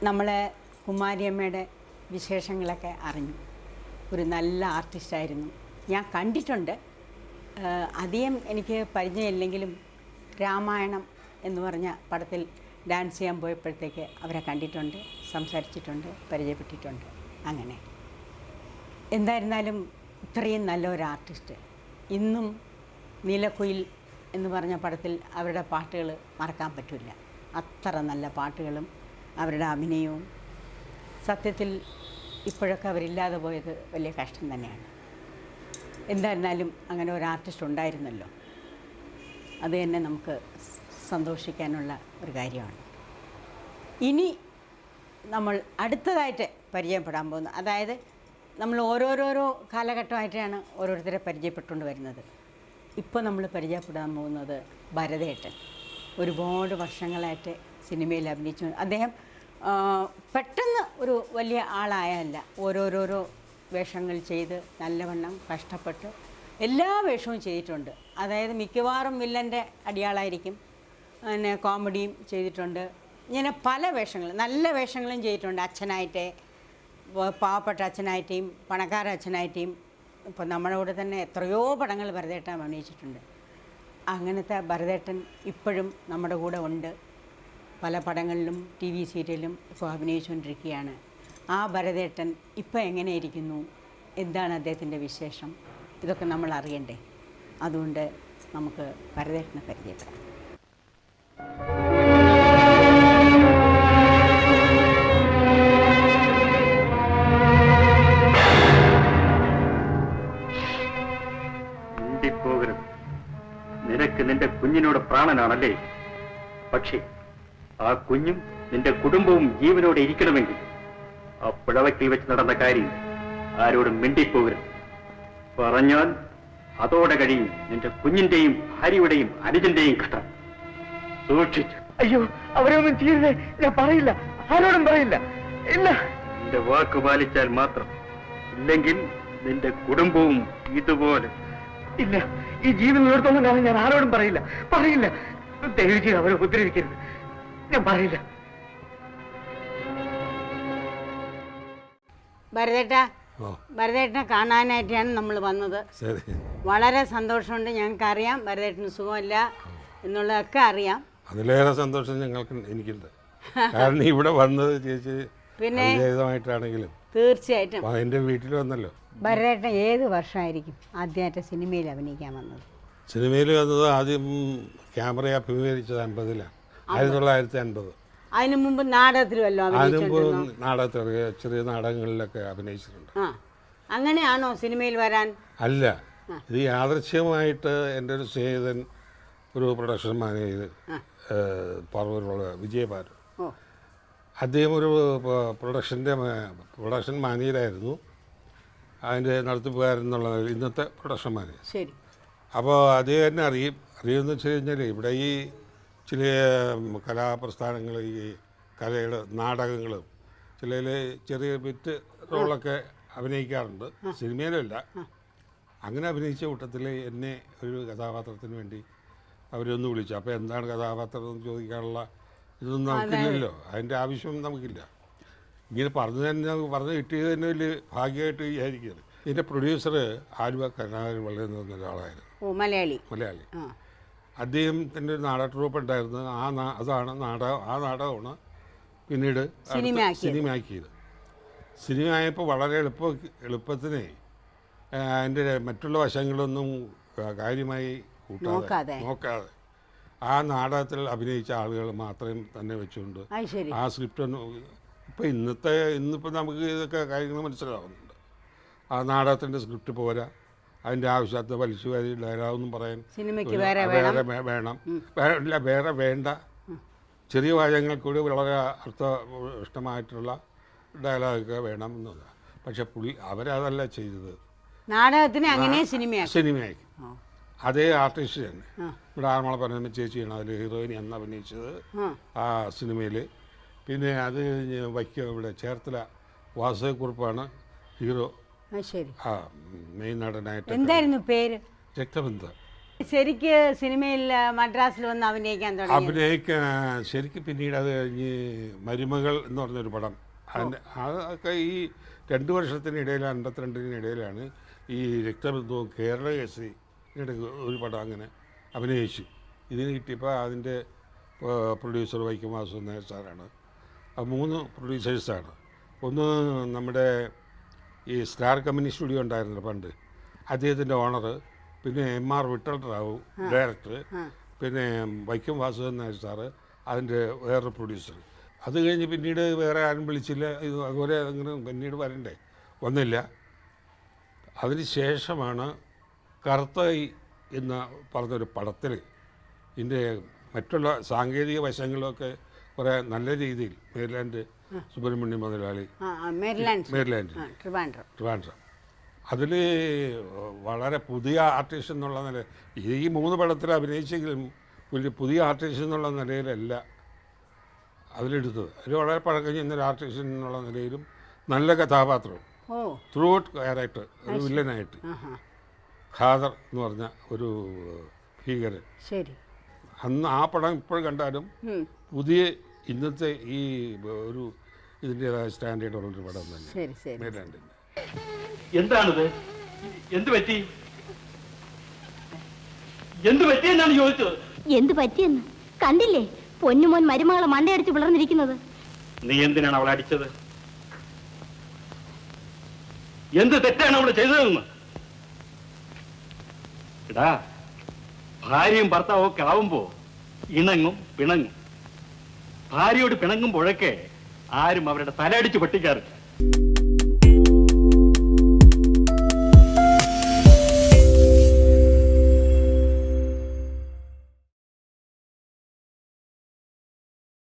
നമ്മളെ കുമാരിയമ്മയുടെ വിശേഷങ്ങളൊക്കെ അറിഞ്ഞു. ഒരു നല്ല ആർട്ടിസ്റ്റായിരുന്നു. ഞാൻ കണ്ടിട്ടുണ്ട്. അധികം എനിക്ക് പരിചയമില്ലെങ്കിലും രാമായണം എന്ന് പറഞ്ഞ പടത്തിൽ ഡാൻസ് ചെയ്യാൻ പോയപ്പോഴത്തേക്ക് അവരെ കണ്ടിട്ടുണ്ട്, സംസാരിച്ചിട്ടുണ്ട്, പരിചയപ്പെട്ടിട്ടുണ്ട്. അങ്ങനെ എന്തായിരുന്നാലും ഇത്രയും നല്ലൊരു ആർട്ടിസ്റ്റ് ഇന്നും നീലക്കുയിൽ എന്ന് പറഞ്ഞ പടത്തിൽ അവരുടെ പാട്ടുകൾ മറക്കാൻ പറ്റില്ല. അത്ര നല്ല പാട്ടുകളും അവരുടെ അഭിനയവും. സത്യത്തിൽ ഇപ്പോഴൊക്കെ അവരില്ലാതെ പോയത് വലിയ കഷ്ടം തന്നെയാണ്. എന്തായിരുന്നാലും അങ്ങനെ ഒരു ആർട്ടിസ്റ്റ് ഉണ്ടായിരുന്നല്ലോ, അത് തന്നെ നമുക്ക് സന്തോഷിക്കാനുള്ള ഒരു കാര്യമാണ്. ഇനി നമ്മൾ അടുത്തതായിട്ട് പരിചയപ്പെടാൻ പോകുന്നത്, അതായത് നമ്മൾ ഓരോരോരോ കാലഘട്ടമായിട്ടാണ് ഓരോരുത്തരെ പരിചയപ്പെട്ടുകൊണ്ട് വരുന്നത്. ഇപ്പോൾ നമ്മൾ പരിചയപ്പെടാൻ പോകുന്നത് ഭരതേട്ടൻ. ഒരുപാട് വർഷങ്ങളായിട്ട് സിനിമയിൽ അഭിനയിച്ചു. അദ്ദേഹം പെട്ടെന്ന് ഒരു വലിയ ആളായല്ല, ഓരോരോരോ വേഷങ്ങൾ ചെയ്ത് നല്ലവണ്ണം കഷ്ടപ്പെട്ട് എല്ലാ വേഷവും ചെയ്തിട്ടുണ്ട്. അതായത് മിക്കവാറും വില്ലൻ്റെ അടിയാളായിരിക്കും, പിന്നെ കോമഡിയും ചെയ്തിട്ടുണ്ട്. ഇങ്ങനെ പല വേഷങ്ങൾ, നല്ല വേഷങ്ങളും ചെയ്തിട്ടുണ്ട്. അച്ഛനായിട്ട്, പാവപ്പെട്ട അച്ഛനായിട്ടും പണക്കാര അച്ഛനായിട്ടും. ഇപ്പോൾ നമ്മുടെ കൂടെ തന്നെ എത്രയോ പടങ്ങൾ ഭരതേട്ടൻ അഭിനയിച്ചിട്ടുണ്ട്. അങ്ങനത്തെ ഭരതേട്ടൻ ഇപ്പോഴും നമ്മുടെ കൂടെ ഉണ്ട്. പല പടങ്ങളിലും ടി വി സീരിയലും ഇപ്പോൾ അഭിനയിച്ചുകൊണ്ടിരിക്കുകയാണ്. ആ ഭരതേട്ടൻ ഇപ്പോൾ എങ്ങനെയിരിക്കുന്നു, എന്താണ് അദ്ദേഹത്തിൻ്റെ വിശേഷം, ഇതൊക്കെ നമ്മൾ അറിയണ്ടേ. അതുകൊണ്ട് നമുക്ക് ഭരതേട്ടനെ പരിചയപ്പെടാം. നിനക്ക് നിന്റെ കുഞ്ഞിനോട് പ്രാണനാണല്ലേ? പക്ഷേ ആ കുഞ്ഞും നിന്റെ കുടുംബവും ജീവനോടെ ഇരിക്കണമെങ്കിൽ ആ പിഴവക്കിൽ വെച്ച് നടന്ന കാര്യം ആരോടും മിണ്ടിപ്പോകരുത്. പറഞ്ഞാൽ അതോടെ കഴിയും നിന്റെ കുഞ്ഞിന്റെയും ഭാര്യയുടെയും അനുജന്റെയും കഥ. സൂക്ഷിച്ചു. അയ്യോ, അവരൊന്നും ചെയ്യരുതേ. ഞാൻ പറയില്ല, ആരോടും പറയില്ല. ഇല്ല, നിന്റെ വാക്ക് പാലിച്ചാൽ മാത്രം. ഇല്ലെങ്കിൽ നിന്റെ കുടുംബവും ഇതുപോലെ. ഇല്ല, ഈ ജീവൻ ഉയർത്തോളം കാലം ഞാൻ ആരോടും പറയില്ല, പറയില്ല. ദയവ് ചെയ്ത് അവരെ ഉപദ്രവിക്കരുത്. ഞാൻ പറയില്ല. ഭരതേട്ടനെ കാണാനായിട്ടാണ് നമ്മൾ വന്നത്. വളരെ സന്തോഷമുണ്ട്. ഞങ്ങൾക്കറിയാം ഭരതേട്ടന് സുഖമില്ല എന്നുള്ളതൊക്കെ അറിയാം. അതിലേറെ സന്തോഷം എനിക്കുണ്ട്. കാരണം ഇവിടെ വന്നത് ചേച്ചി പിന്നെ ആണെങ്കിലും തീർച്ചയായിട്ടും എൻ്റെ വീട്ടിൽ വന്നല്ലോ. ഭരതേട്ടൻ ഏത് വർഷമായിരിക്കും ആദ്യമായിട്ട് സിനിമയിൽ അഭിനയിക്കാൻ വന്നത്? സിനിമയിൽ വന്നത് ആദ്യം ക്യാമറയെ അഭിമുഖീകരിച്ചത് 50-ലാണ്, 1950. അതിനു മുമ്പ് നാടകത്തിൽ വല്ലതും നാടകത്തിൽ ചെറിയ നാടകങ്ങളിലൊക്കെ അഭിനയിച്ചിട്ടുണ്ട്. അങ്ങനെയാണോ സിനിമയിൽ വരാൻ? അല്ല, ഇത് യാദൃശ്യമായിട്ട് എൻ്റെ ഒരു സ്നേഹിതൻ, ഒരു പ്രൊഡക്ഷൻ മാനേജർ പറവൂരുള്ള വിജയഭാരു, അദ്ദേഹം ഒരു പ്രൊഡക്ഷൻ മാനേജരായിരുന്നു. അതിൻ്റെ നടത്തിപ്പുകാരെന്നുള്ള ഇന്നത്തെ പ്രൊഡക്ഷൻ മാനേജർ. ശരി. അപ്പോൾ അദ്ദേഹം എന്നെ അറിയുമെന്ന് വെച്ച് കഴിഞ്ഞാൽ ഇവിടെ ഈ ചില കലാപ്രസ്ഥാനങ്ങൾ, ഈ കലയുടെ നാടകങ്ങളും ചില ചെറിയ ബിറ്റ് റോളൊക്കെ അഭിനയിക്കാറുണ്ട്, സിനിമയിലല്ല. അങ്ങനെ അഭിനയിച്ച കൂട്ടത്തിൽ എന്നെ ഒരു കഥാപാത്രത്തിന് വേണ്ടി അവരൊന്ന് വിളിച്ചു. അപ്പോൾ എന്താണ് കഥാപാത്രം എന്ന് ചോദിക്കാനുള്ള ഇതൊന്നും നമുക്കില്ലല്ലോ, അതിൻ്റെ ആവശ്യം നമുക്കില്ല. ഇങ്ങനെ പറഞ്ഞു കിട്ടിയത് തന്നെ വലിയ ഭാഗ്യമായിട്ട് വിചാരിക്കുകയാണ്. ഇതിൻ്റെ പ്രൊഡ്യൂസർ ആലുവ കരുണാകരൻ വളരെ നിന്ന ഒരാളായിരുന്നു, മലയാളി. അദ്ദേഹത്തിൻ്റെ ഒരു നാടക ട്രൂപ്പ് ഉണ്ടായിരുന്നു. ആ നാടകമാണ് പിന്നീട് സിനിമയാക്കിയത്. സിനിമയായപ്പോൾ വളരെ എളുപ്പത്തിന് അതിൻ്റെ മറ്റുള്ള വശങ്ങളൊന്നും കാര്യമായി നോക്കാതെ ആ നാടകത്തിൽ അഭിനയിച്ച ആളുകൾ മാത്രം തന്നെ വെച്ചുകൊണ്ട് ആ സ്ക്രിപ്റ്റൊന്നും ഇന്നിപ്പോൾ നമുക്ക് ഇതൊക്കെ കാര്യങ്ങൾ മനസ്സിലാവുന്നുണ്ട്. ആ നാടകത്തിൻ്റെ സ്ക്രിപ്റ്റ് പോരാ, അതിൻ്റെ ആവശ്യത്തെ വലിച്ചു വാരി ഡയലോഗൊന്നും പറയാൻ വേറെ വേണ്ട. ചെറിയ വാചകങ്ങൾ വളരെ അർത്ഥഇഷ്ടമായിട്ടുള്ള ഡയലോഗൊക്കെ വേണം എന്നല്ല. പക്ഷെ അവരതല്ല ചെയ്തത്, നാടകത്തിന് അങ്ങനെ സിനിമയാക്കി. അതേ ആർട്ടിസ്റ്റ് തന്നെ. ഇവിടെ ആറന്മുള പറഞ്ഞ ചേച്ചിയാണ് അതിൽ ഹീറോയിനി എന്ന് അഭിനയിച്ചത് ആ സിനിമയിൽ. പിന്നെ അത് കഴിഞ്ഞ് ഇവിടെ ചേർത്തല വാസുദേവക്കുറുപ്പാണ് ഹീറോ. ശരി. ആ മെയിൻ നടനായിട്ട്. എന്തായിരുന്നു പേര്? രക്തബന്ധ. ശരിക്ക് സിനിമയിൽ മദ്രാസിൽ വന്ന് അഭിനയിക്കാൻ തുടങ്ങി. അഭിനയിക്കാൻ ശരിക്കും പിന്നീട് അത് കഴിഞ്ഞ് മരുമകൾ എന്ന് പറഞ്ഞൊരു പടം, അതിന് അതൊക്കെ ഈ 2 വർഷത്തിനിടയിലാണ്, 52-നിടയിലാണ് ഈ രക്തബന്ധവും കേരള കേസരി ഒരു പടം അങ്ങനെ അഭിനയിച്ചു. ഇതിന് കിട്ടിയപ്പോൾ അതിൻ്റെ പ്രൊഡ്യൂസർ വൈക്കം വാസുദേവൻ നായർ സാറാണ്. അത് 3 പ്രൊഡ്യൂസേഴ്സാണ്. ഒന്ന് നമ്മുടെ ഈ സ്റ്റാർ കമ്പനി സ്റ്റുഡിയോ ഉണ്ടായിരുന്നില്ല പണ്ട്, അദ്ദേഹത്തിൻ്റെ ഓണർ, പിന്നെ MR വിട്ടൽ റാവു ഡയറക്ടർ, പിന്നെ വൈക്കം വാസുദേവൻ നായർ സാറ് അതിൻ്റെ വേറൊരു പ്രൊഡ്യൂസർ. അത് കഴിഞ്ഞ് പിന്നീട് വേറെ ആരും വിളിച്ചില്ല. ഇത് അതുപോലെ അങ്ങനെ പിന്നീട് വന്നില്ല. അതിന് ശേഷമാണ് കറുത്തൈ എന്ന പറഞ്ഞൊരു പടത്തിൽ ഇതിൻ്റെ മറ്റുള്ള സാങ്കേതിക വശങ്ങളൊക്കെ കുറേ നല്ല രീതിയിൽ മേരിലാൻഡ് സുബ്രഹ്മണ്യം മുതലാളി, മേരിലാൻഡ് ട്രിവാൻഡ്രം, അതിൽ വളരെ പുതിയ ആർട്ടിസ്റ്റ് എന്നുള്ള നില, ഈ 3 പടത്തിൽ അഭിനയിച്ചെങ്കിലും വലിയ പുതിയ ആർട്ടിസ്റ്റ് എന്നുള്ള നിലയിലല്ല അതിലെടുത്തത്. അതിൽ വളരെ പഴക്കം ചെന്നൊരു ആർട്ടിസ്റ്റ് എന്നുള്ള നിലയിലും നല്ല കഥാപാത്രവും ത്രൂ ഔട്ട് ക്യാരക്ടർ, ഒരു വില്ലനായിട്ട് ഖാദർ എന്ന് പറഞ്ഞ ഒരു ഭീകരൻ. ശരി. അന്ന് ആ പടം ഇപ്പോൾ കണ്ടാലും പുതിയ ഇന്നത്തെ ഈ ഒരു ഇതിൻ്റെതായ സ്റ്റാൻഡേർഡ് ഉള്ളൊരു പടം തന്നെ മേരിലാൻഡിൻ്റെ. എന്താണിത്? എന്ത് പറ്റി എന്നാണ് ചോദിച്ചത്. എന്ത് പറ്റിയെന്ന് കണ്ടില്ലേ? പൊന്നുമോൻ മരുമകളെ മണ്ടയടിച്ച് പിളർന്നിരിക്കുന്നത്. നീ എന്തിനാണ് അവളെ അടിച്ചത്? എന്ത് തെറ്റാണ് അവള് ചെയ്തതെന്ന്? എടാ, ഭാര്യയും ഭർത്താവും ഒക്കെ ആവുമ്പോ ഇണങ്ങും പിണങ്ങും. ഭാര്യയോട് പിണങ്ങുമ്പോഴൊക്കെ ആരും അവരുടെ തലയടിച്ച് പൊട്ടിക്കാറില്ല.